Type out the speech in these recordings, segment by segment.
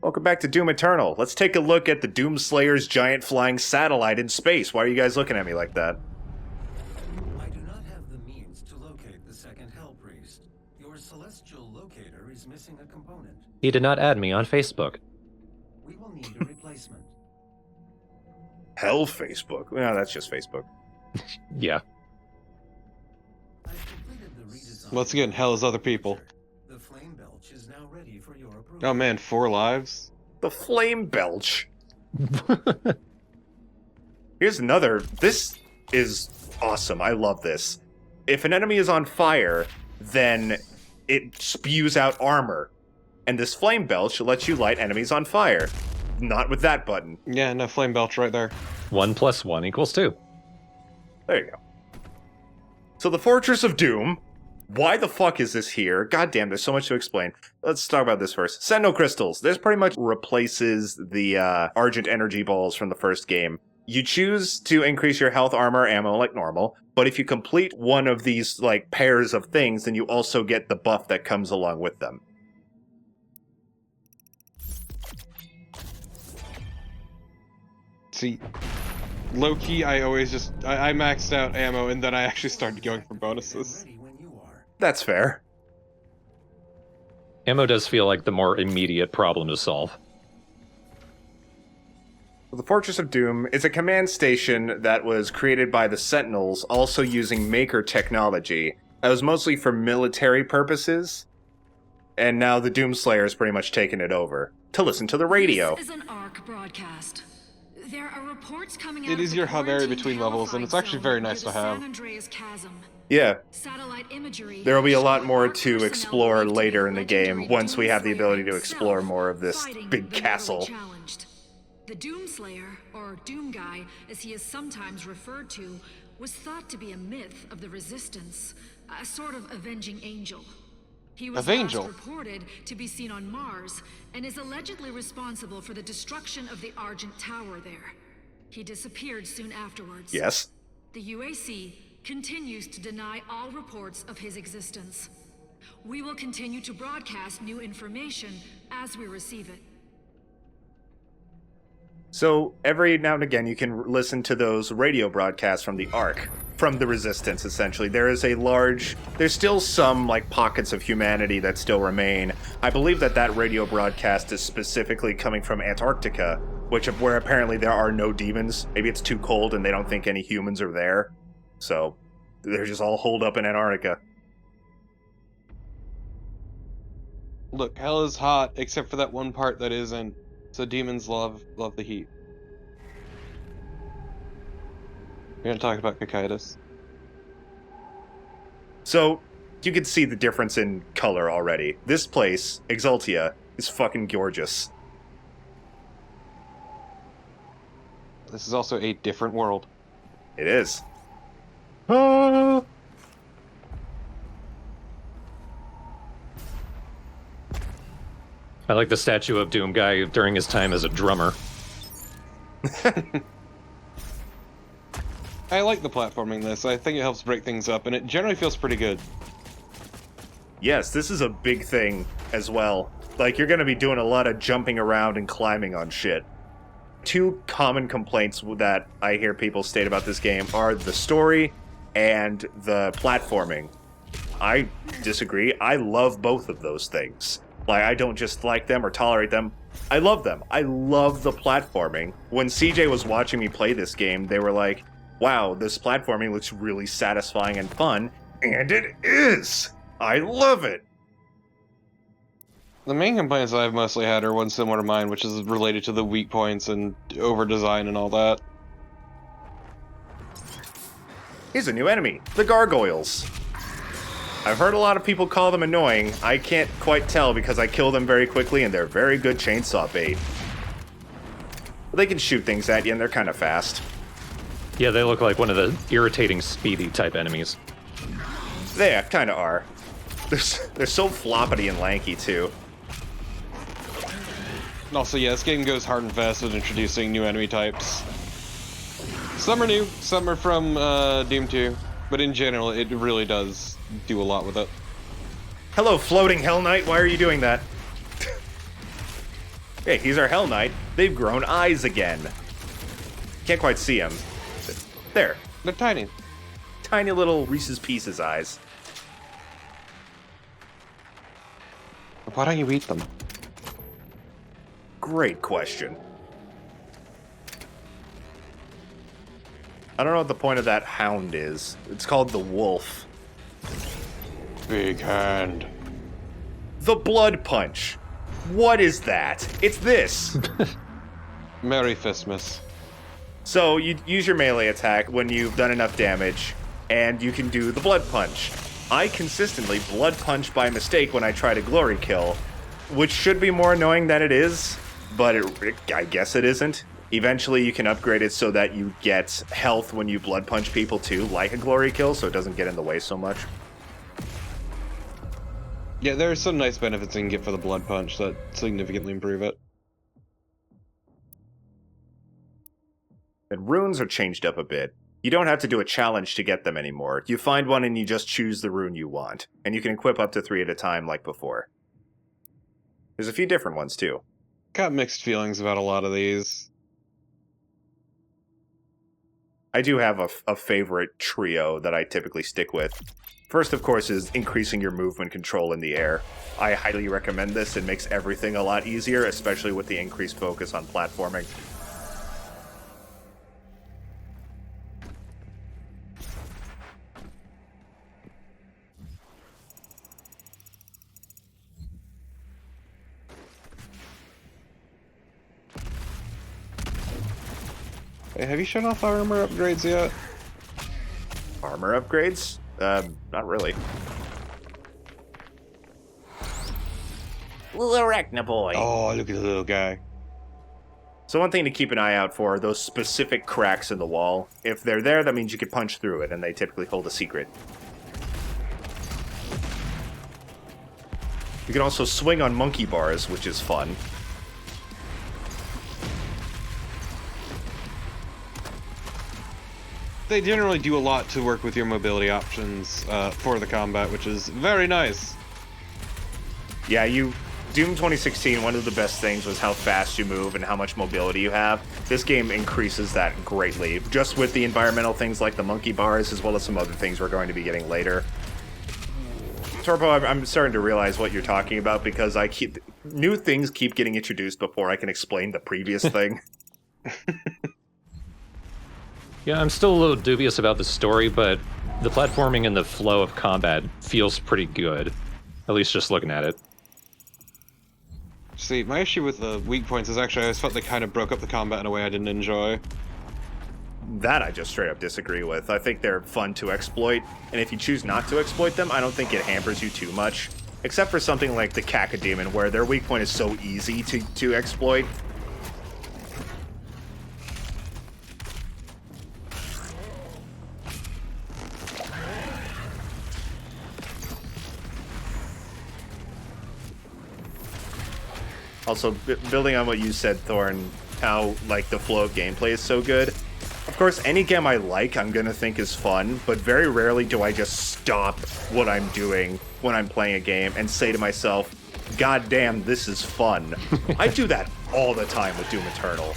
Welcome back to Doom Eternal. Let's take a look at the Doomslayer's giant flying satellite in space. Why are you guys looking at me like that? I do not have the means to locate the second Hell Priest. Your celestial locator is missing a component. He did not add me on Facebook. We will need a replacement. Hell Facebook. No, that's just Facebook. Yeah. I've completed the redesign. Once again, hell is other people. The flame belch is now ready for your approval. Oh man, 4 lives? The Flame Belch. Here's another. This is awesome. I love this. If an enemy is on fire, then it spews out armor. And this Flame Belch lets you light enemies on fire. Not with that button. Yeah, no, flame belch right there. 1 + 1 = 2. There you go. So the Fortress of Doom. Why the fuck is this here? God damn, there's so much to explain. Let's talk about this first. Sentinel crystals. This pretty much replaces the Argent energy balls from the first game. You choose to increase your health, armor, ammo like normal, but if you complete one of these like pairs of things, then you also get the buff that comes along with them. See, low-key, I always just... I maxed out ammo, and then I actually started going for bonuses. Ready when you are. That's fair. Ammo does feel like the more immediate problem to solve. The Fortress of Doom is a command station that was created by the Sentinels, also using Maker technology. That was mostly for military purposes, and now the Doomslayer has pretty much taken it over to listen to the radio. This is an ARC broadcast. There are reports coming out It is of your the hub area quarantined between levels, and it's actually zone very near nice the to have. San Andreas Chasm. Yeah, Satellite imagery there will be a lot showing more ARC to personnel explore believed to be later in the legendary game, once we have the Doomslayer ability to himself explore more of this fighting big the mortally castle. challenged. The Doomslayer, or Doom Guy, as he is sometimes referred to, was thought to be a myth of the Resistance, a sort of avenging angel. He was Avengel? last reported to be seen on Mars, and is allegedly responsible for the destruction of the Argent Tower there. He disappeared soon afterwards. Yes. The UAC continues to deny all reports of his existence. We will continue to broadcast new information as we receive it. So every now and again you can listen to those radio broadcasts from the Ark, from the Resistance essentially. There's still some like pockets of humanity that still remain. I believe that radio broadcast is specifically coming from Antarctica, where apparently there are no demons. Maybe it's too cold and they don't think any humans are there. So they're just all holed up in Antarctica. Look, hell is hot, except for that one part that isn't. So demons love the heat. We're gonna talk about Cocytus. So you can see the difference in color already. This place, Exultia, is fucking gorgeous. This is also a different world. It is. Ah! I like the statue of Doom Guy during his time as a drummer. I like the platforming in this. I think it helps break things up, and it generally feels pretty good. Yes, this is a big thing as well. Like, you're gonna be doing a lot of jumping around and climbing on shit. Two common complaints that I hear people state about this game are the story and the platforming. I disagree. I love both of those things. Like, I don't just like them or tolerate them. I love them. I love the platforming. When CJ was watching me play this game, they were like, wow, this platforming looks really satisfying and fun. And it is! I love it! The main complaints I've mostly had are one similar to mine, which is related to the weak points and over-design and all that. Here's a new enemy, the Gargoyles. I've heard a lot of people call them annoying. I can't quite tell because I kill them very quickly and they're very good chainsaw bait. They can shoot things at you and they're kind of fast. Yeah, they look like one of the irritating speedy type enemies. They kind of are. They're so floppity and lanky too. And also, yeah, this game goes hard and fast with introducing new enemy types. Some are new, some are from Doom 2, but in general, it really does do a lot with it. Hello, floating Hell Knight. Why are you doing that? Hey, he's our Hell Knight. They've grown eyes again. Can't quite see him. There. They're tiny. Tiny little Reese's Pieces eyes. Why don't you eat them? Great question. I don't know what the point of that hound is. It's called the wolf. Big hand. The blood punch. What is that? It's this. Merry Fistmas. So you use your melee attack when you've done enough damage, and you can do the blood punch. I consistently blood punch by mistake when I try to glory kill, which should be more annoying than it is, but I guess it isn't. Eventually you can upgrade it so that you get health when you blood punch people too, like a glory kill, so it doesn't get in the way so much. Yeah, there are some nice benefits you can get for the blood punch that significantly improve it. And runes are changed up a bit. You don't have to do a challenge to get them anymore. You find one and you just choose the rune you want, and you can equip up to 3 at a time like before. There's a few different ones too. Got mixed feelings about a lot of these. I do have a favorite trio that I typically stick with. First, of course, is increasing your movement control in the air. I highly recommend this. It makes everything a lot easier, especially with the increased focus on platforming. Hey, have you shown off armor upgrades yet? Armor upgrades? Not really. Little Arachna boy. Oh, look at the little guy. So one thing to keep an eye out for are those specific cracks in the wall. If they're there, that means you can punch through it, and they typically hold a secret. You can also swing on monkey bars, which is fun. They generally do a lot to work with your mobility options for the combat, which is very nice. Yeah, Doom 2016, one of the best things was how fast you move and how much mobility you have. This game increases that greatly, just with the environmental things like the monkey bars, as well as some other things we're going to be getting later. Torpo, I'm starting to realize what you're talking about, because new things keep getting introduced before I can explain the previous thing. Yeah, I'm still a little dubious about the story, but the platforming and the flow of combat feels pretty good. At least just looking at it. See, my issue with the weak points is actually I always felt they kind of broke up the combat in a way I didn't enjoy. That I just straight up disagree with. I think they're fun to exploit, and if you choose not to exploit them, I don't think it hampers you too much. Except for something like the Cacodemon, where their weak point is so easy to exploit. Also, building on what you said, Thorn, how, like, the flow of gameplay is so good. Of course, any game I like, I'm gonna think is fun, but very rarely do I just stop what I'm doing when I'm playing a game and say to myself, God damn, this is fun. I do that all the time with Doom Eternal.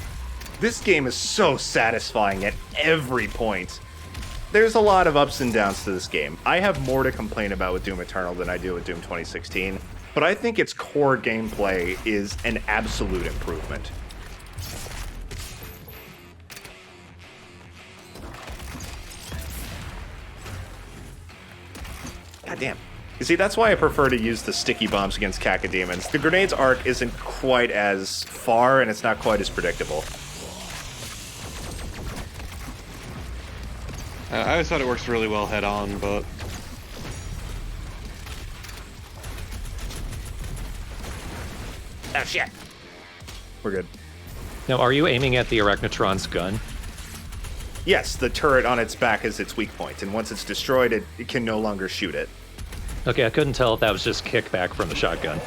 This game is so satisfying at every point. There's a lot of ups and downs to this game. I have more to complain about with Doom Eternal than I do with Doom 2016. But I think its core gameplay is an absolute improvement. God damn. You see, that's why I prefer to use the sticky bombs against Cacodemons. The grenade's arc isn't quite as far, and it's not quite as predictable. I always thought it works really well head-on, but... Oh, shit. We're good. Now, are you aiming at the Arachnotron's gun? Yes, the turret on its back is its weak point, and once it's destroyed, it can no longer shoot it. Okay, I couldn't tell if that was just kickback from the shotgun.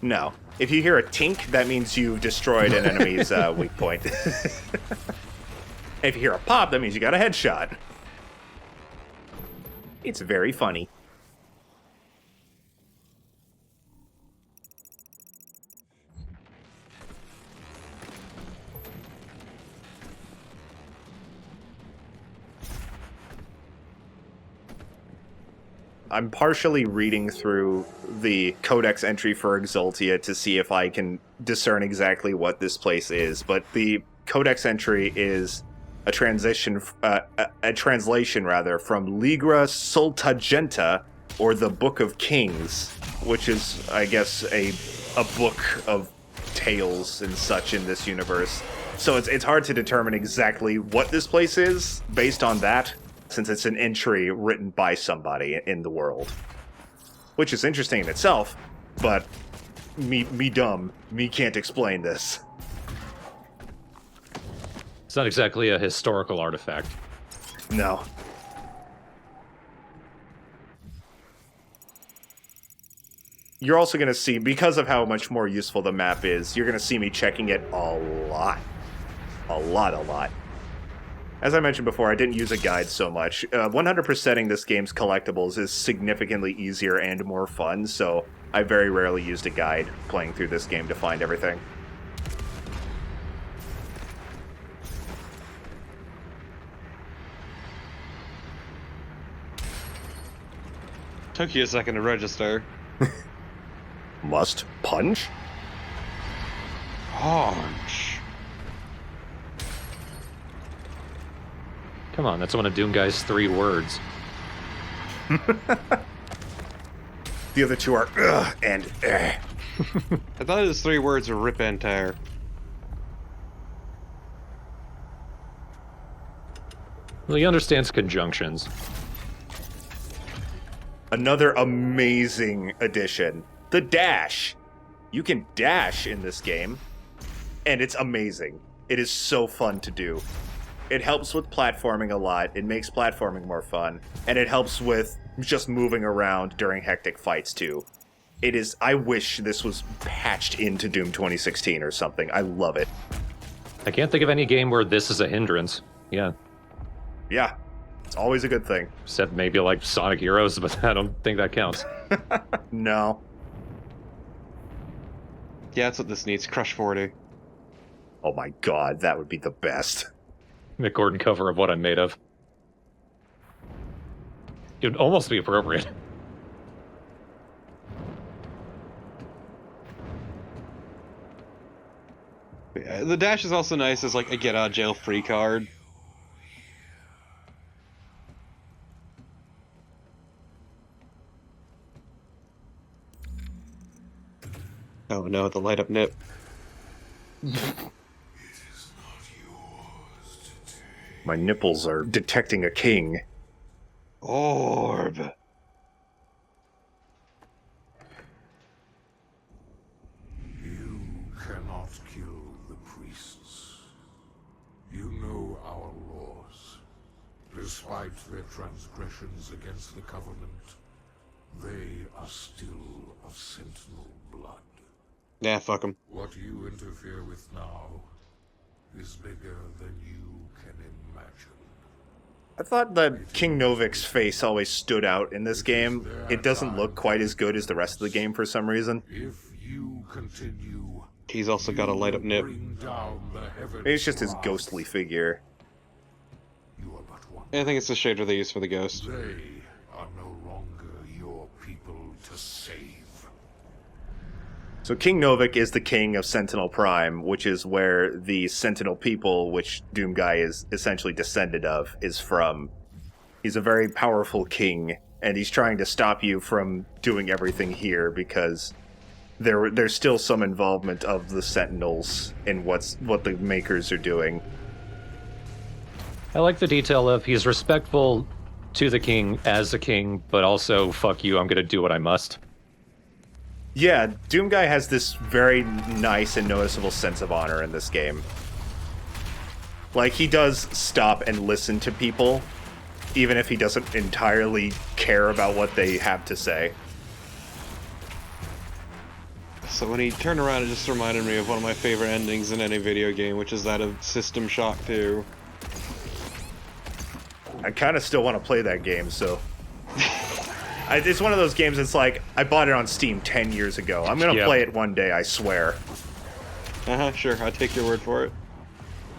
No. If you hear a tink, that means you've destroyed an enemy's weak point. If you hear a pop, that means you got a headshot. It's very funny. I'm partially reading through the Codex entry for Exultia to see if I can discern exactly what this place is, but the Codex entry is a translation rather, from Ligra Sultagenta, or the Book of Kings, which is, I guess, a book of tales and such in this universe. So it's hard to determine exactly what this place is based on that, since it's an entry written by somebody in the world. Which is interesting in itself, but me dumb. Me can't explain this. It's not exactly a historical artifact. No. You're also going to see, because of how much more useful the map is, you're going to see me checking it a lot. A lot. As I mentioned before, I didn't use a guide so much. 100%ing this game's collectibles is significantly easier and more fun, so I very rarely used a guide playing through this game to find everything. Took you a second to register. Must punch? Punch. Come on, that's one of Doom Guy's 3 words. The other two are ugh and eh. I thought his 3 words were rip and tear. Well, he understands conjunctions. Another amazing addition. The dash. You can dash in this game, and it's amazing. It is so fun to do. It helps with platforming a lot, it makes platforming more fun, and it helps with just moving around during hectic fights too. It is, I wish this was patched into Doom 2016 or something. I love it. I can't think of any game where this is a hindrance. Yeah. Yeah, it's always a good thing. Except maybe like Sonic Heroes, but I don't think that counts. No. Yeah, that's what this needs. Crush 40. Oh my god, that would be the best. Mick Gordon cover of What I'm Made Of. It would almost be appropriate. Yeah, the dash is also nice as like a get out of jail free card. Oh no, the light up nip. My nipples are detecting a king. Orb. You cannot kill the priests. You know our laws. Despite their transgressions against the Covenant, they are still of Sentinel blood. Nah, fuck him. What you interfere with now is bigger than you can imagine. I thought that King Novik's face always stood out in this game. It doesn't look quite as good as the rest of the game for some reason. If you continue, He's also got a light up nip. bring down the heavens. Maybe it's just his wrath. ghostly figure. You are but one. I think it's the shader they use for the ghost. They are no longer your people to save. So King Novik is the king of Sentinel Prime, which is where the Sentinel people, which Doom Guy is essentially descended of, is from. He's a very powerful king, and he's trying to stop you from doing everything here because there's still some involvement of the Sentinels in what the Makers are doing. I like the detail of he's respectful to the king as a king, but also, fuck you, I'm gonna do what I must. Yeah, Doom Guy has this very nice and noticeable sense of honor in this game. Like, he does stop and listen to people, even if he doesn't entirely care about what they have to say. So when he turned around, it just reminded me of one of my favorite endings in any video game, which is that of System Shock 2. I kind of still want to play that game, so... it's one of those games that's like, I bought it on Steam 10 years ago. I'm going to Yep. play it one day, I swear. Sure, I'll take your word for it.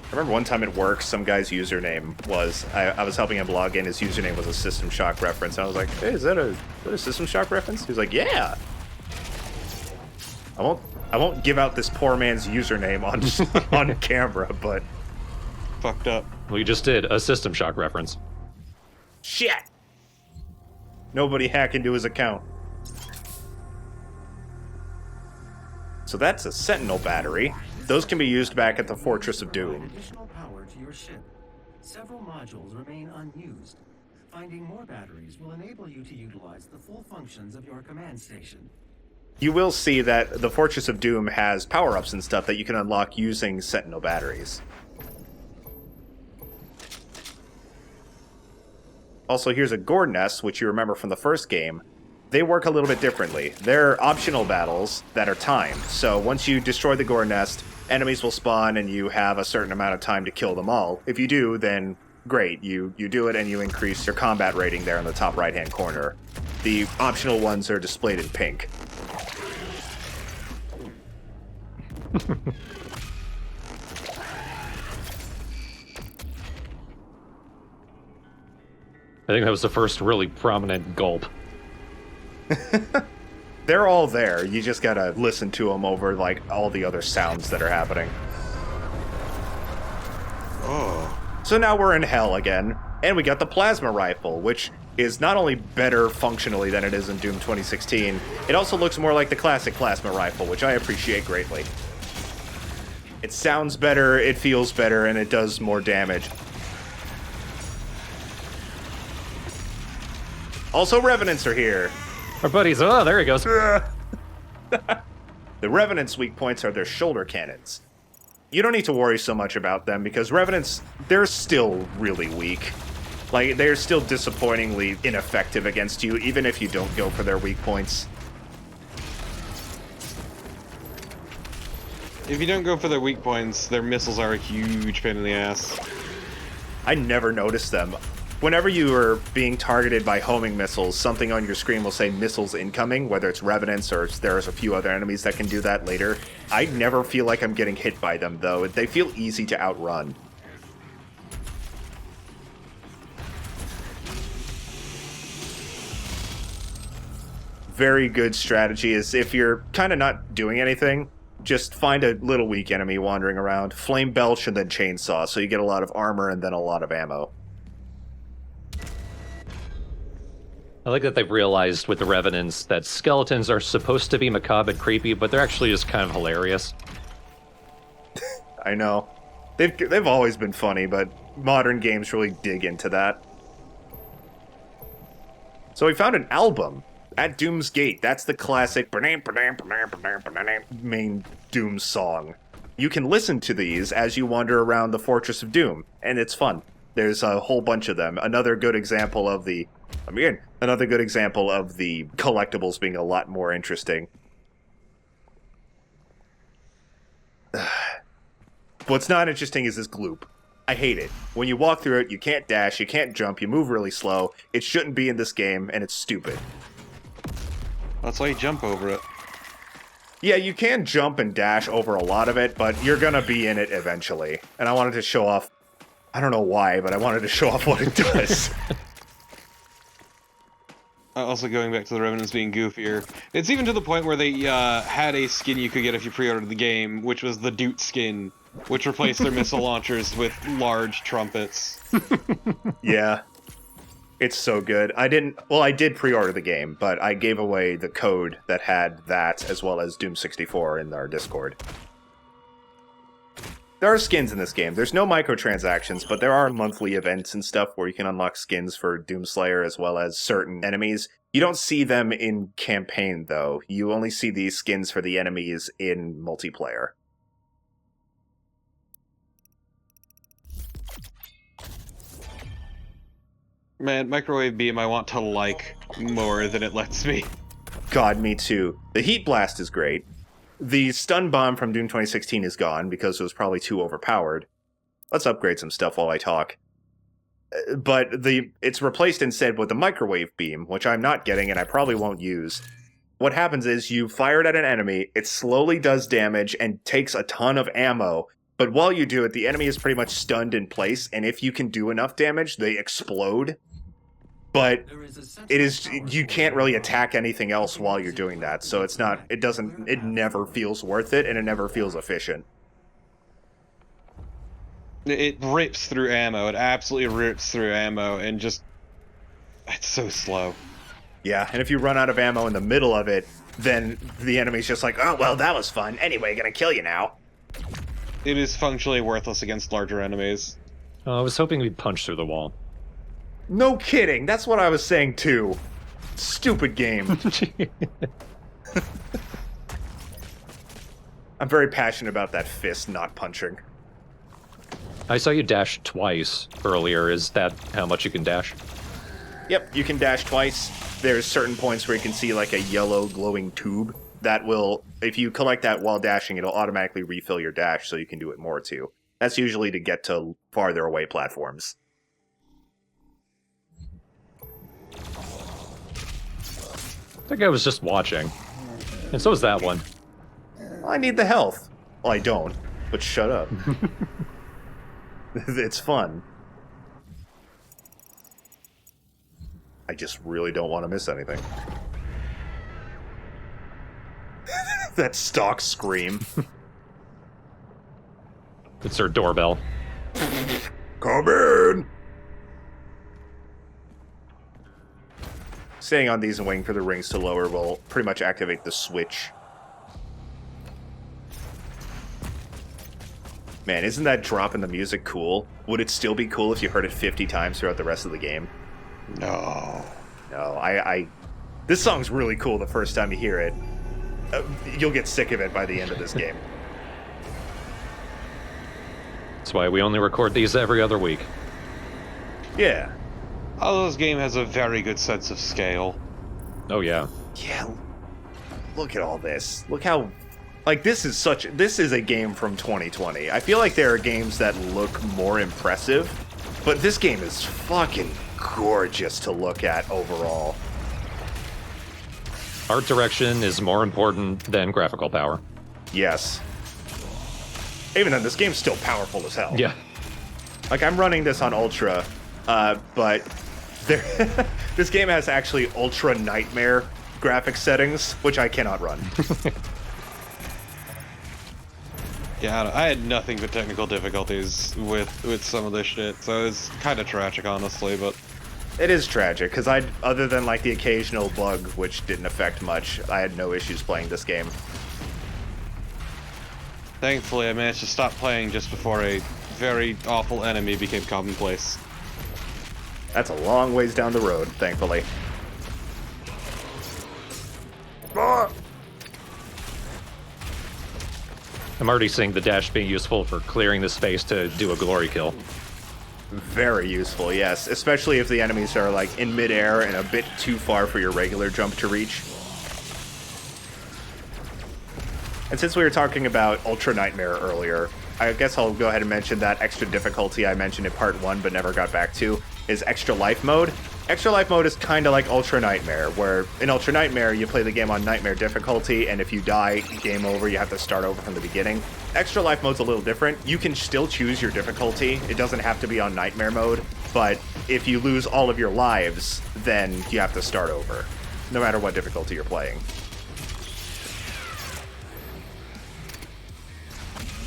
I remember one time at work, some guy's username was, I was helping him log in, his username was a System Shock reference. And I was like, hey, is that a System Shock reference? He was like, yeah. I won't give out this poor man's username on camera, but... Fucked up. We just did a System Shock reference. Shit! Nobody hack into his account. So that's a Sentinel battery. Those can be used back at the Fortress of Doom. Additional power to your ship. Several modules remain unused. Finding more batteries will enable you to utilize the full functions of your command station. You will see that the Fortress of Doom has power-ups and stuff that you can unlock using Sentinel batteries. Also, here's a Gore nest, which you remember from the first game. They work a little bit differently. They're optional battles that are timed. So once you destroy the Gore nest, enemies will spawn and you have a certain amount of time to kill them all. If you do, then great. You do it and you increase your combat rating there in the top right-hand corner. The optional ones are displayed in pink. I think that was the first really prominent gulp. They're all there. You just gotta listen to them over, like, all the other sounds that are happening. Oh. So now we're in hell again, and we got the plasma rifle, which is not only better functionally than it is in Doom 2016, it also looks more like the classic plasma rifle, which I appreciate greatly. It sounds better, it feels better, and it does more damage. Also, Revenants are here. Our buddies, oh, there he goes. The Revenants' weak points are their shoulder cannons. You don't need to worry so much about them, because Revenants, they're still really weak. Like, they're still disappointingly ineffective against you, even if you don't go for their weak points. If you don't go for their weak points, their missiles are a huge pain in the ass. I never noticed them. Whenever you are being targeted by homing missiles, something on your screen will say missiles incoming, whether it's Revenants or there's a few other enemies that can do that later. I never feel like I'm getting hit by them, though. They feel easy to outrun. Very good strategy is if you're kind of not doing anything, just find a little weak enemy wandering around, flame belch, and then chainsaw, so you get a lot of armor and then a lot of ammo. I like that they've realized with the Revenants that skeletons are supposed to be macabre and creepy, but they're actually just kind of hilarious. I know. They've always been funny, but modern games really dig into that. So we found an album at Doom's Gate. That's the classic main Doom song. You can listen to these as you wander around the Fortress of Doom, and it's fun. There's a whole bunch of them. Another good example of the collectibles being a lot more interesting. What's not interesting is this gloop. I hate it. When you walk through it, you can't dash, you can't jump, you move really slow. It shouldn't be in this game, and it's stupid. That's why you jump over it. Yeah, you can jump and dash over a lot of it, but you're gonna be in it eventually. And I wanted to show off... I don't know why, but I wanted to show off what it does. Also, going back to the Revenants being goofier, it's even to the point where they had a skin you could get if you pre-ordered the game, which was the Doot skin, which replaced their missile launchers with large trumpets. Yeah. It's so good. I did pre-order the game, but I gave away the code that had that, as well as Doom 64 in our Discord. There are skins in this game. There's no microtransactions, but there are monthly events and stuff where you can unlock skins for Doomslayer as well as certain enemies. You don't see them in campaign, though. You only see these skins for the enemies in multiplayer. Man, Microwave Beam I want to like more than it lets me. God, me too. The Heat Blast is great. The Stun Bomb from Doom 2016 is gone because it was probably too overpowered. Let's upgrade some stuff while I talk. But it's replaced instead with the Microwave Beam, which I'm not getting and I probably won't use. What happens is you fire it at an enemy, it slowly does damage and takes a ton of ammo, But while you do it, the enemy is pretty much stunned in place, and if you can do enough damage, they explode. But you can't really attack anything else while you're doing that, so it never feels worth it, and it never feels efficient. It rips through ammo. It absolutely rips through ammo, and just... It's so slow. Yeah, and if you run out of ammo in the middle of it, then the enemy's just like, oh, well, that was fun. Anyway, gonna kill you now. It is functionally worthless against larger enemies. I was hoping we'd punch through the wall. No kidding, that's what I was saying too. Stupid game. I'm very passionate about that fist not punching. I saw you dash twice earlier. Is that how much you can dash? Yep, you can dash twice. There's certain points where you can see like a yellow glowing tube that will, if you collect that while dashing, it'll automatically refill your dash so you can do it more too. That's usually to get to farther away platforms. I think I was just watching. And so is that one. Well, I need the health. Well, I don't, but shut up. It's fun. I just really don't want to miss anything. That stock scream. It's her doorbell. Come in! Staying on these and waiting for the rings to lower will pretty much activate the switch. Man, isn't that drop in the music cool? Would it still be cool if you heard it 50 times throughout the rest of the game? No. No, this song's really cool the first time you hear it. You'll get sick of it by the end of this game. That's why we only record these every other week. Yeah. This game has a very good sense of scale. Oh, yeah. Yeah. Look at all this. Look how... Like, this is a game from 2020. I feel like there are games that look more impressive, but this game is fucking gorgeous to look at overall. Art direction is more important than graphical power. Yes. Even then, this game's still powerful as hell. Yeah. Like, I'm running this on Ultra, but this game has actually Ultra Nightmare graphics settings, which I cannot run. Yeah, I had nothing but technical difficulties with some of this shit, so it's kind of tragic, honestly, but... It is tragic, because other than, like, the occasional bug, which didn't affect much, I had no issues playing this game. Thankfully, I managed to stop playing just before a very awful enemy became commonplace. That's a long ways down the road, thankfully. Ah! I'm already seeing the dash being useful for clearing the space to do a glory kill. Very useful, yes. Especially if the enemies are, like, in midair and a bit too far for your regular jump to reach. And since we were talking about Ultra Nightmare earlier, I guess I'll go ahead and mention that extra difficulty I mentioned in Part 1 but never got back to is Extra Life Mode. Extra Life Mode is kind of like Ultra Nightmare, where in Ultra Nightmare you play the game on Nightmare difficulty, and if you die, game over, you have to start over from the beginning. Extra Life Mode's a little different. You can still choose your difficulty. It doesn't have to be on Nightmare Mode, but if you lose all of your lives, then you have to start over, no matter what difficulty you're playing.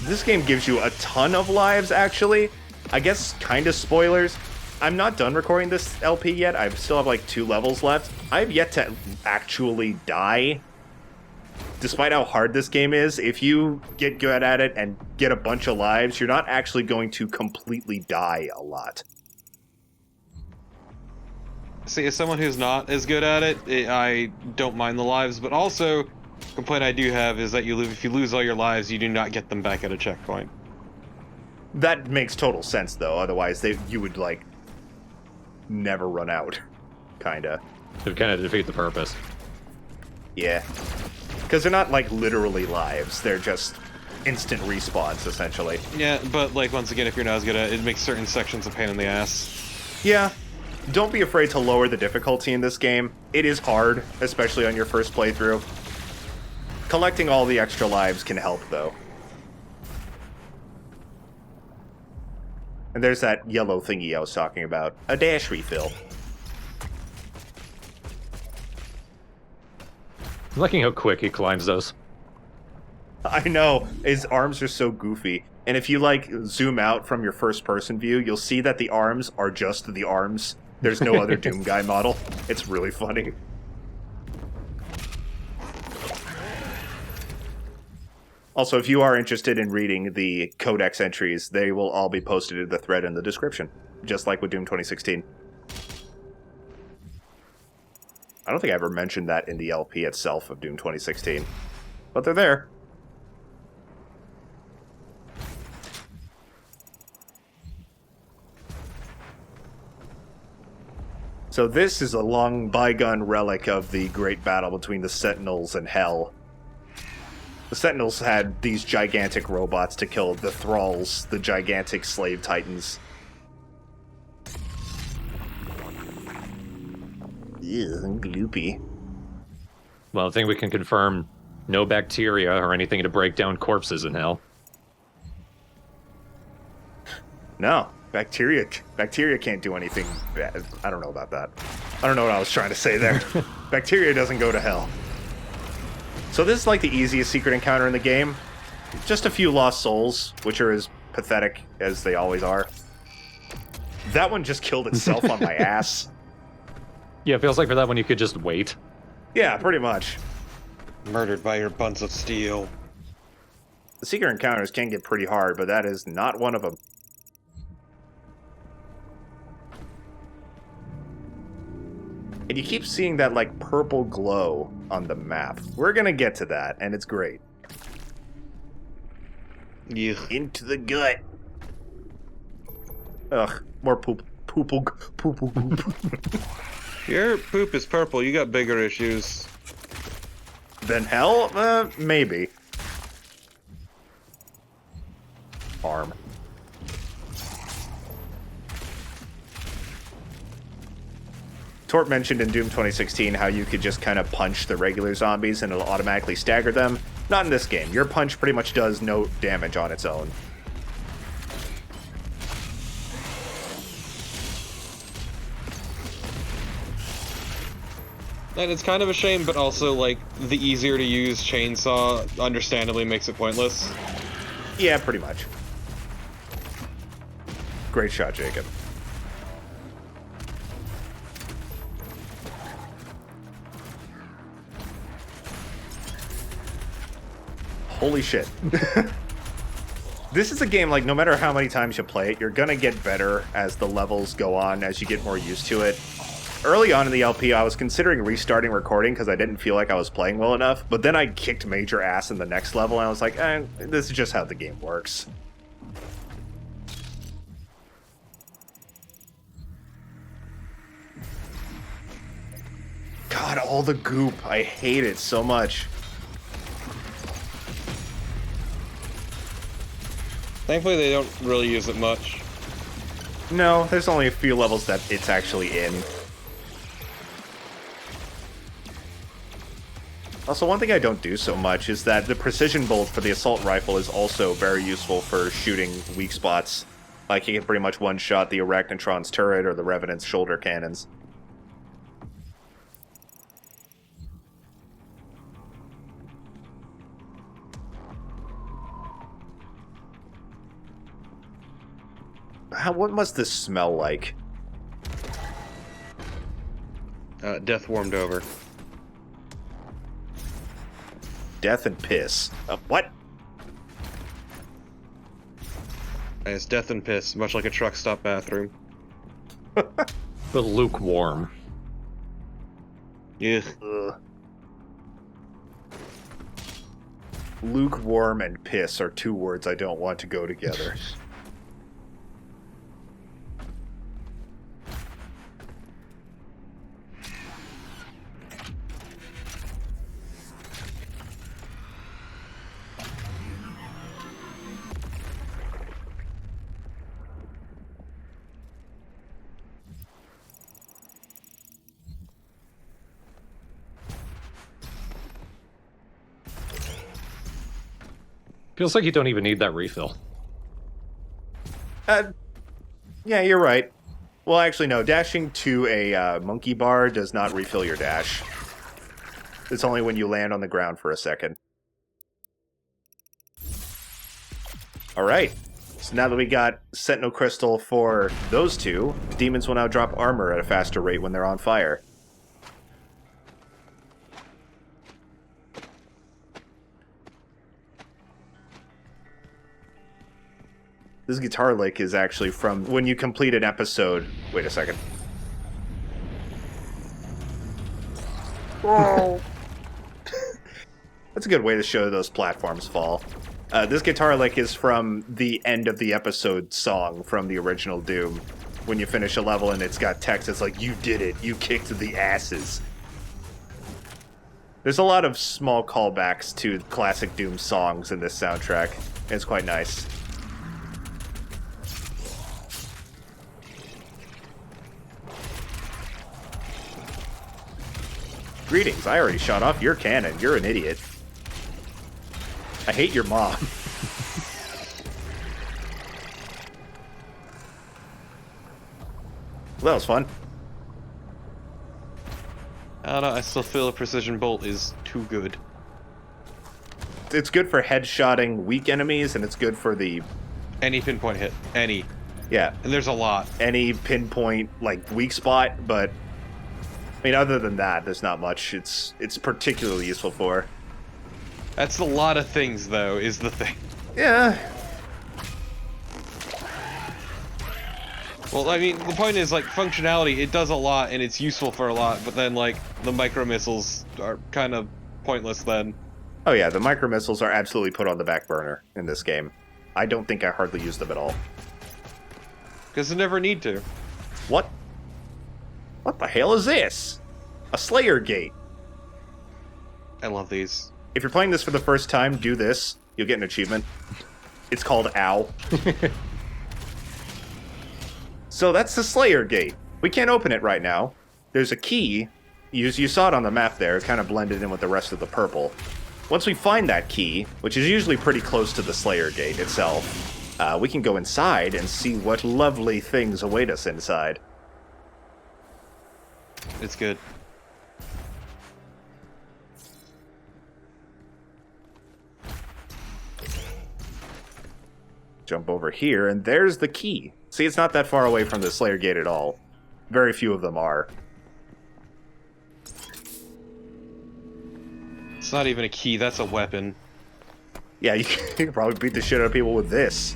This game gives you a ton of lives, actually. I guess kind of spoilers. I'm not done recording this LP yet. I still have like 2 levels left. I've yet to actually die. Despite how hard this game is, if you get good at it and get a bunch of lives, you're not actually going to completely die a lot. See, as someone who's not as good at it, I don't mind the lives, but also, the complaint I do have is that if you lose all your lives, you do not get them back at a checkpoint. That makes total sense, though. Otherwise, you would, like, never run out. Kinda. It would kind of defeat the purpose. Yeah. Because they're not, like, literally lives. They're just instant respawns, essentially. Yeah, but, like, once again, if you're not as good at it, it makes certain sections a pain in the ass. Yeah. Don't be afraid to lower the difficulty in this game. It is hard, especially on your first playthrough. Collecting all the extra lives can help, though. And there's that yellow thingy I was talking about. A dash refill. I'm liking how quick he climbs those. I know, his arms are so goofy. And if you, like, zoom out from your first-person view, you'll see that the arms are just the arms. There's no other Doom Guy model. It's really funny. Also, if you are interested in reading the Codex entries, they will all be posted in the thread in the description, just like with Doom 2016. I don't think I ever mentioned that in the LP itself of Doom 2016, but they're there. So this is a long bygone relic of the great battle between the Sentinels and Hell. The Sentinels had these gigantic robots to kill the Thralls, the gigantic slave titans. Ew, gloopy. Well, I think we can confirm no bacteria or anything to break down corpses in hell. No, bacteria can't do anything bad. I don't know about that. I don't know what I was trying to say there. Bacteria doesn't go to hell. So this is like the easiest secret encounter in the game. Just a few lost souls, which are as pathetic as they always are. That one just killed itself on my ass. Yeah, it feels like for that one you could just wait. Yeah, pretty much. Murdered by your buns of steel. The secret encounters can get pretty hard, but that is not one of them. And you keep seeing that, like, purple glow on the map. We're gonna get to that, and it's great. Yeah. Into the gut. Ugh, more poop. Poop. Your poop is purple. You got bigger issues. Then hell? Maybe. Arm. Tort mentioned in Doom 2016 how you could just kind of punch the regular zombies and it'll automatically stagger them. Not in this game. Your punch pretty much does no damage on its own. And it's kind of a shame, but also, like, the easier to use chainsaw understandably makes it pointless. Yeah, pretty much. Great shot, Jacob. Holy shit. This is a game, like, no matter how many times you play it, you're gonna get better as the levels go on, as you get more used to it. Early on in the LP, I was considering restarting recording because I didn't feel like I was playing well enough, but then I kicked major ass in the next level, and I was like, this is just how the game works. God, all the goop. I hate it so much. Thankfully, they don't really use it much. No, there's only a few levels that it's actually in. Also, one thing I don't do so much is that the precision bolt for the assault rifle is also very useful for shooting weak spots. Like, you can pretty much one-shot the Arachnotron's turret or the Revenant's shoulder cannons. What must this smell like? Death warmed over. Death and piss. What? It's death and piss, much like a truck stop bathroom. But lukewarm. Yeah. Lukewarm and piss are two words I don't want to go together. Feels like you don't even need that refill. Yeah, you're right. Well, actually, no. Dashing to a monkey bar does not refill your dash. It's only when you land on the ground for a second. Alright. So now that we got Sentinel Crystal for those two, demons will now drop armor at a faster rate when they're on fire. This guitar lick is actually from when you complete an episode. Wait a second. Whoa. That's a good way to show those platforms fall. This guitar lick is from the end of the episode song from the original Doom. When you finish a level and it's got text, it's like, you did it, you kicked the asses. There's a lot of small callbacks to classic Doom songs in this soundtrack. It's quite nice. Greetings, I already shot off your cannon. You're an idiot. I hate your mom. Well, that was fun. I don't know, I still feel a precision bolt is too good. It's good for headshotting weak enemies, and it's good for the... Any pinpoint hit. Any. Yeah. And there's a lot. Any pinpoint, like, weak spot, but... I mean, other than that, there's not much it's particularly useful for. That's a lot of things, though, is the thing. Yeah. Well, I mean, the point is, like, functionality, it does a lot, and it's useful for a lot, but then, like, the micro-missiles are kind of pointless then. Oh yeah, the micro-missiles are absolutely put on the back burner in this game. I don't think I hardly use them at all. Because they never need to. What? What the hell is this? A Slayer Gate. I love these. If you're playing this for the first time, do this. You'll get an achievement. It's called Ow. So that's the Slayer Gate. We can't open it right now. There's a key. You saw it on the map there. It kind of blended in with the rest of the purple. Once we find that key, which is usually pretty close to the Slayer Gate itself, we can go inside and see what lovely things await us inside. It's good. Jump over here, and there's the key. See, it's not that far away from the Slayer Gate at all. Very few of them are. It's not even a key, that's a weapon. Yeah, you can probably beat the shit out of people with this.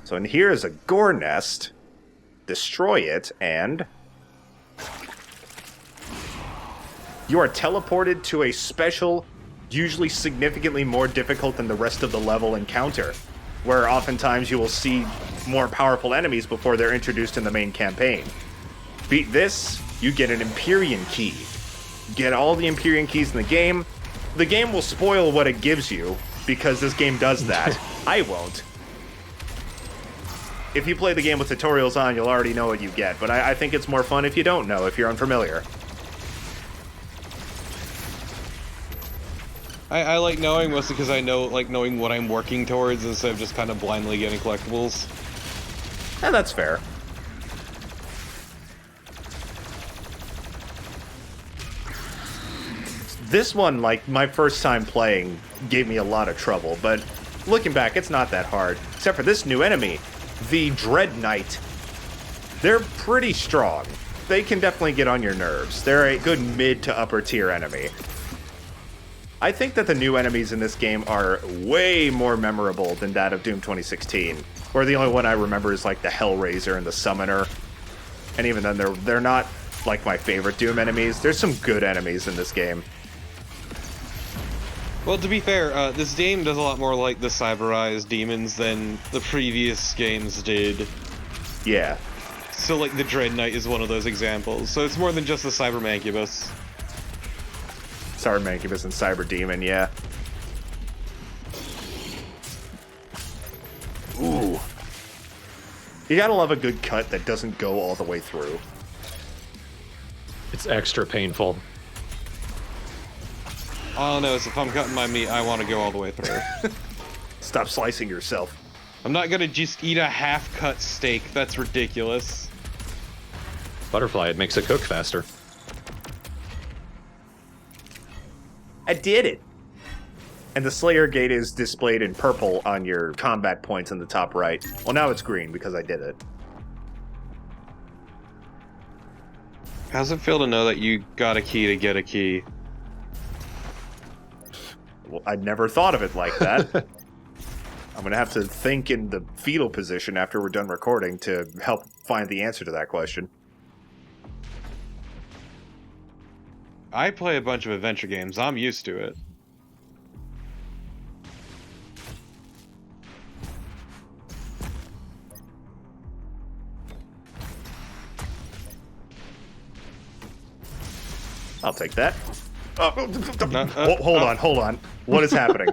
So in here is a Gore nest. Destroy it, and... you are teleported to a special, usually significantly more difficult than the rest of the level encounter, where oftentimes you will see more powerful enemies before they're introduced in the main campaign. Beat this, you get an Empyrean key. Get all the Empyrean keys in the game. The game will spoil what it gives you, because this game does that. I won't. If you play the game with tutorials on, you'll already know what you get, but I think it's more fun if you don't know, if you're unfamiliar. I like knowing mostly because I know, like, knowing what I'm working towards instead of just kind of blindly getting collectibles. And that's fair. This one, like, my first time playing, gave me a lot of trouble, but looking back, it's not that hard. Except for this new enemy, the Dread Knight. They're pretty strong. They can definitely get on your nerves. They're a good mid to upper tier enemy. I think that the new enemies in this game are way more memorable than that of Doom 2016, where the only one I remember is like the Hellraiser and the Summoner. And even then, they're not like my favorite Doom enemies. There's some good enemies in this game. Well, to be fair, this game does a lot more like the cyberized demons than the previous games did. Yeah. So, like, the Dread Knight is one of those examples. So it's more than just the Cyber Mancubus. Cyber Mancubus and Cyber Demon, yeah. Ooh. You gotta love a good cut that doesn't go all the way through. It's extra painful. All I know is if I'm cutting my meat, I want to go all the way through. Stop slicing yourself. I'm not gonna just eat a half-cut steak. That's ridiculous. Butterfly, it makes it cook faster. I did it! And the Slayer gate is displayed in purple on your combat points in the top right. Well, now it's green because I did it. How's it feel to know that you got a key to get a key? Well, I'd never thought of it like that. I'm gonna have to think in the fetal position after we're done recording to help find the answer to that question. I play a bunch of adventure games. I'm used to it. I'll take that. Hold on. What is happening?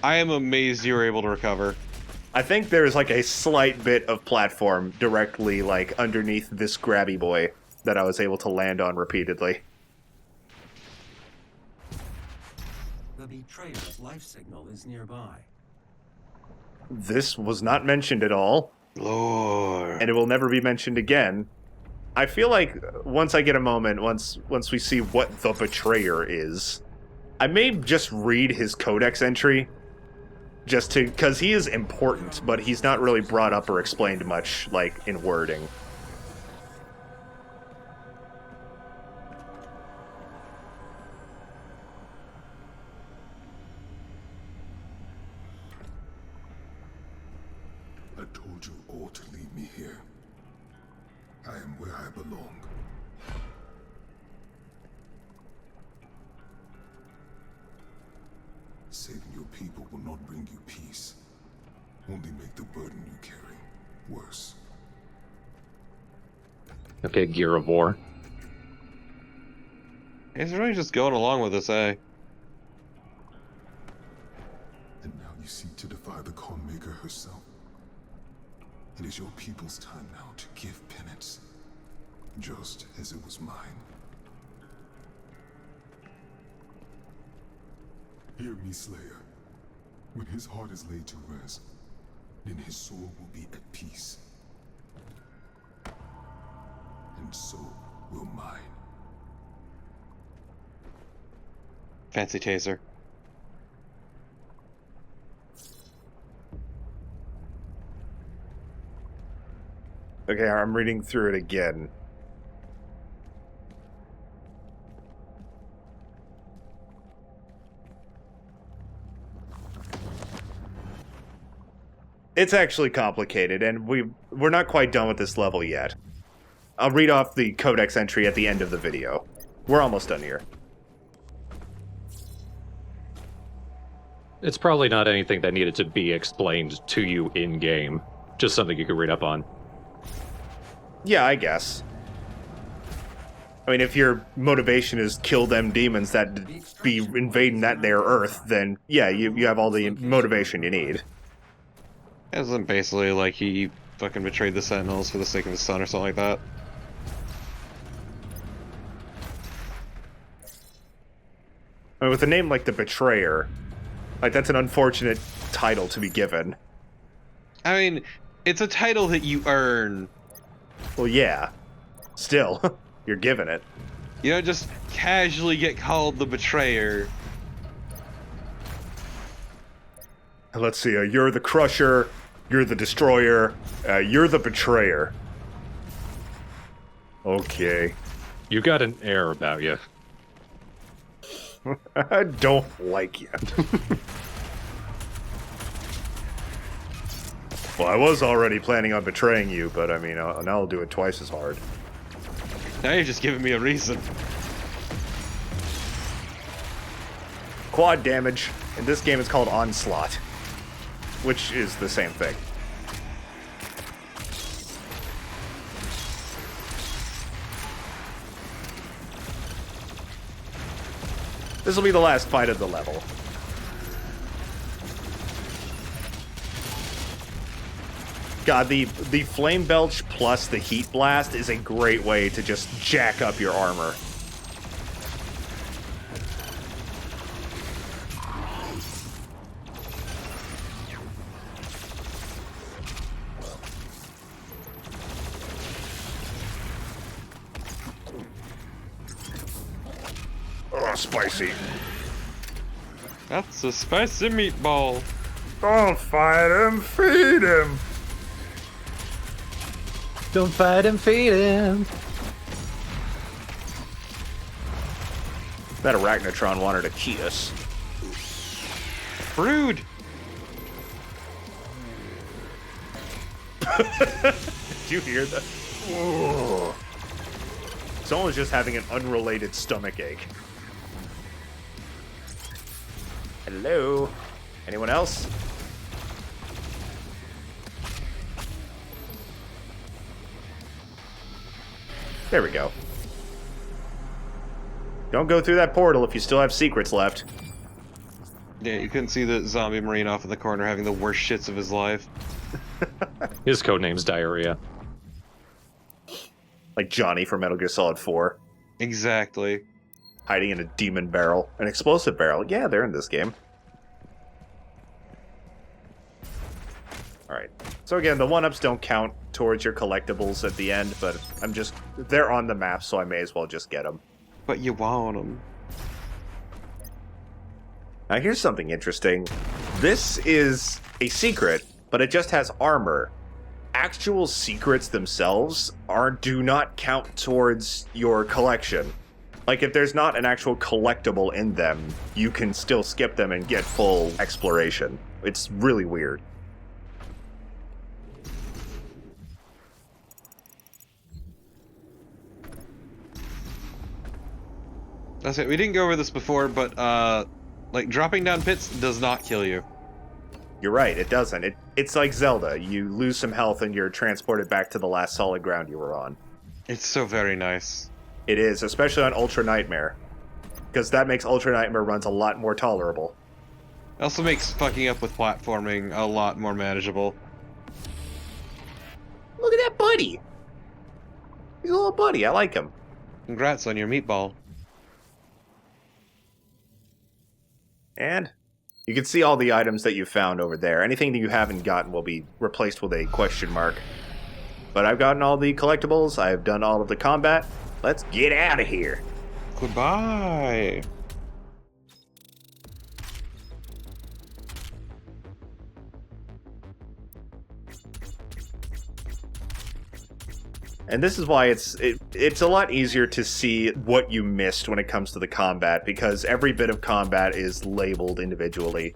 I am amazed you were able to recover. I think there's like a slight bit of platform directly like underneath this grabby boy that I was able to land on repeatedly. The betrayer's life signal is nearby. This was not mentioned at all, Lord. and it will never be mentioned again. I feel like once I get a moment, once we see what the betrayer is, I may just read his Codex entry, just to, because he is important, but he's not really brought up or explained much, like, in wording. I told you all to leave me here. I am where I belong. Saving your people will not bring you peace. Only make the burden you carry worse. Okay, Gear of War. He's really just going along with this, eh? And now you seek to defy the Calm Maker herself. It is your people's time now to give penance, just as it was mine. Hear me, Slayer. When his heart is laid to rest, then his soul will be at peace. And so will mine. Fancy taser. Okay, I'm reading through it again. It's actually complicated, and we're not quite done with this level yet. I'll read off the Codex entry at the end of the video. We're almost done here. It's probably not anything that needed to be explained to you in-game. Just something you could read up on. Yeah, I guess. I mean, if your motivation is kill them demons that be invading their Earth, then yeah, you have all the motivation you need. Isn't basically like he fucking betrayed the Sentinels for the sake of his son or something like that? I mean, with a name like the Betrayer, like that's an unfortunate title to be given. I mean, it's a title that you earn. Well, yeah. Still, you're given it. You don't just casually get called the Betrayer. Let's see, you're the Crusher, you're the Destroyer, you're the Betrayer. Okay. You got an air about you. I don't like you. Well, I was already planning on betraying you, but I mean, now I'll do it twice as hard. Now you're just giving me a reason. Quad damage. In this game, it's called Onslaught, which is the same thing. This will be the last fight of the level. God, the Flame Belch plus the Heat Blast is a great way to just jack up your armor. spicy. That's a spicy meatball. Don't fight him, feed him. Don't fight him, feed him. That Arachnotron wanted to key us. Rude. Did you hear that? Whoa. Someone's just having an unrelated stomach ache. Hello? Anyone else? There we go. Don't go through that portal if you still have secrets left. Yeah, you couldn't see the zombie marine off in the corner having the worst shits of his life. His codename's Diarrhea. Like Johnny from Metal Gear Solid 4. Exactly. Hiding in a demon barrel. An explosive barrel. Yeah, they're in this game. Alright. So again, the 1-ups don't count towards your collectibles at the end, but they're on the map, so I may as well just get them. But you want them. Now here's something interesting. This is a secret, but it just has armor. Actual secrets themselves do not count towards your collection. Like, if there's not an actual collectible in them, you can still skip them and get full exploration. It's really weird. That's it. We didn't go over this before, but like dropping down pits does not kill you. You're right, it doesn't. It's like Zelda. You lose some health and you're transported back to the last solid ground you were on. It's so very nice. It is, especially on Ultra Nightmare. Because that makes Ultra Nightmare runs a lot more tolerable. It also makes fucking up with platforming a lot more manageable. Look at that buddy! He's a little buddy, I like him. Congrats on your meatball. And you can see all the items that you found over there. Anything that you haven't gotten will be replaced with a question mark. But I've gotten all the collectibles, I've done all of the combat. Let's get out of here. Goodbye. And this is why it's a lot easier to see what you missed when it comes to the combat, because every bit of combat is labeled individually.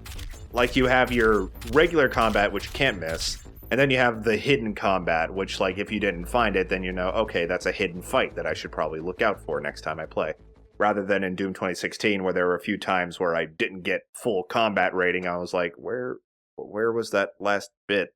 Like, you have your regular combat, which you can't miss, and then you have the hidden combat, which, like, if you didn't find it, then you know, okay, that's a hidden fight that I should probably look out for next time I play. Rather than in Doom 2016, where there were a few times where I didn't get full combat rating, I was like, where was that last bit?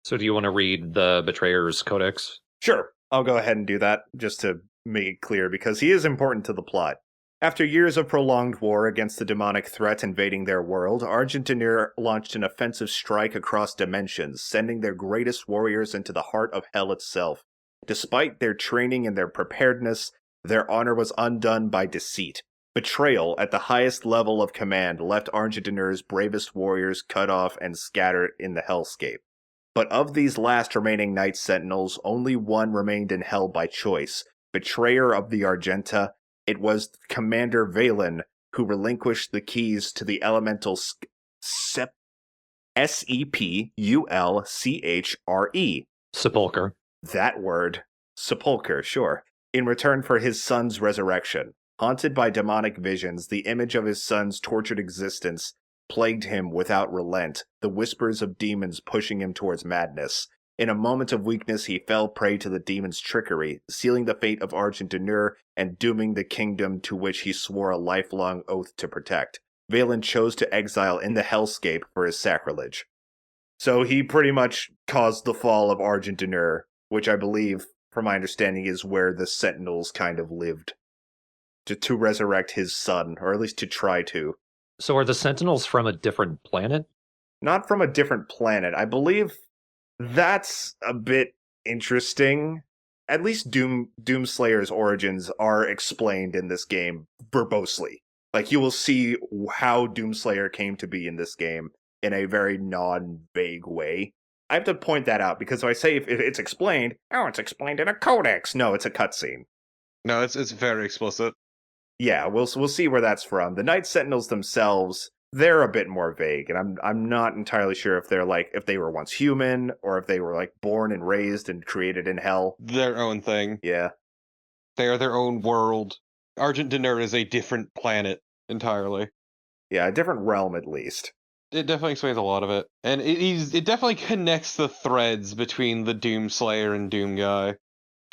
So do you want to read the Betrayer's Codex? Sure, I'll go ahead and do that, just to make it clear, because he is important to the plot. After years of prolonged war against the demonic threat invading their world, Argentinir launched an offensive strike across dimensions, sending their greatest warriors into the heart of hell itself. Despite their training and their preparedness, their honor was undone by deceit. Betrayal at the highest level of command left Argentinir's bravest warriors cut off and scattered in the hellscape. But of these last remaining Night Sentinels, only one remained in hell by choice. Betrayer of the Argenta, it was Commander Valen who relinquished the keys to the elemental S-E-P-U-L-C-H-R-E. Sepulcher. That word. Sepulcher, sure. In return for his son's resurrection. Haunted by demonic visions, the image of his son's tortured existence plagued him without relent, the whispers of demons pushing him towards madness. In a moment of weakness, he fell prey to the demon's trickery, sealing the fate of Argentinir and dooming the kingdom to which he swore a lifelong oath to protect. Valen chose to exile in the hellscape for his sacrilege. So he pretty much caused the fall of Argentinir, which I believe, from my understanding, is where the Sentinels kind of lived. To resurrect his son, or at least to try to. So are the Sentinels from a different planet? Not from a different planet. I believe that's a bit interesting. At least Doomslayer's origins are explained in this game verbosely. Like, you will see how Doomslayer came to be in this game in a very non-vague way. I have to point that out, because if I say if it's explained, oh, it's explained in a codex. No, it's a cutscene. No, it's very explicit. Yeah, we'll see where that's from. The Night Sentinels themselves, they're a bit more vague, and I'm not entirely sure if they're like if they were once human or if they were like born and raised and created in hell. Their own thing. Yeah. They are their own world. Argent Dinner is a different planet entirely. Yeah, a different realm at least. It definitely explains a lot of it. And it definitely connects the threads between the Doomslayer and Doomguy.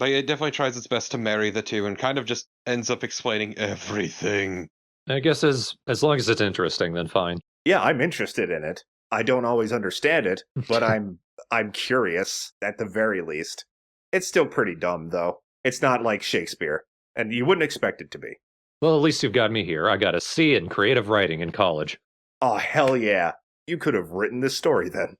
Like, it definitely tries its best to marry the two and kind of just ends up explaining everything. I guess as long as it's interesting, then fine. Yeah, I'm interested in it. I don't always understand it, but I'm curious at the very least. It's still pretty dumb though. It's not like Shakespeare, and you wouldn't expect it to be. Well, at least you've got me here. I got a C in creative writing in college. Oh, hell yeah. You could have written this story then.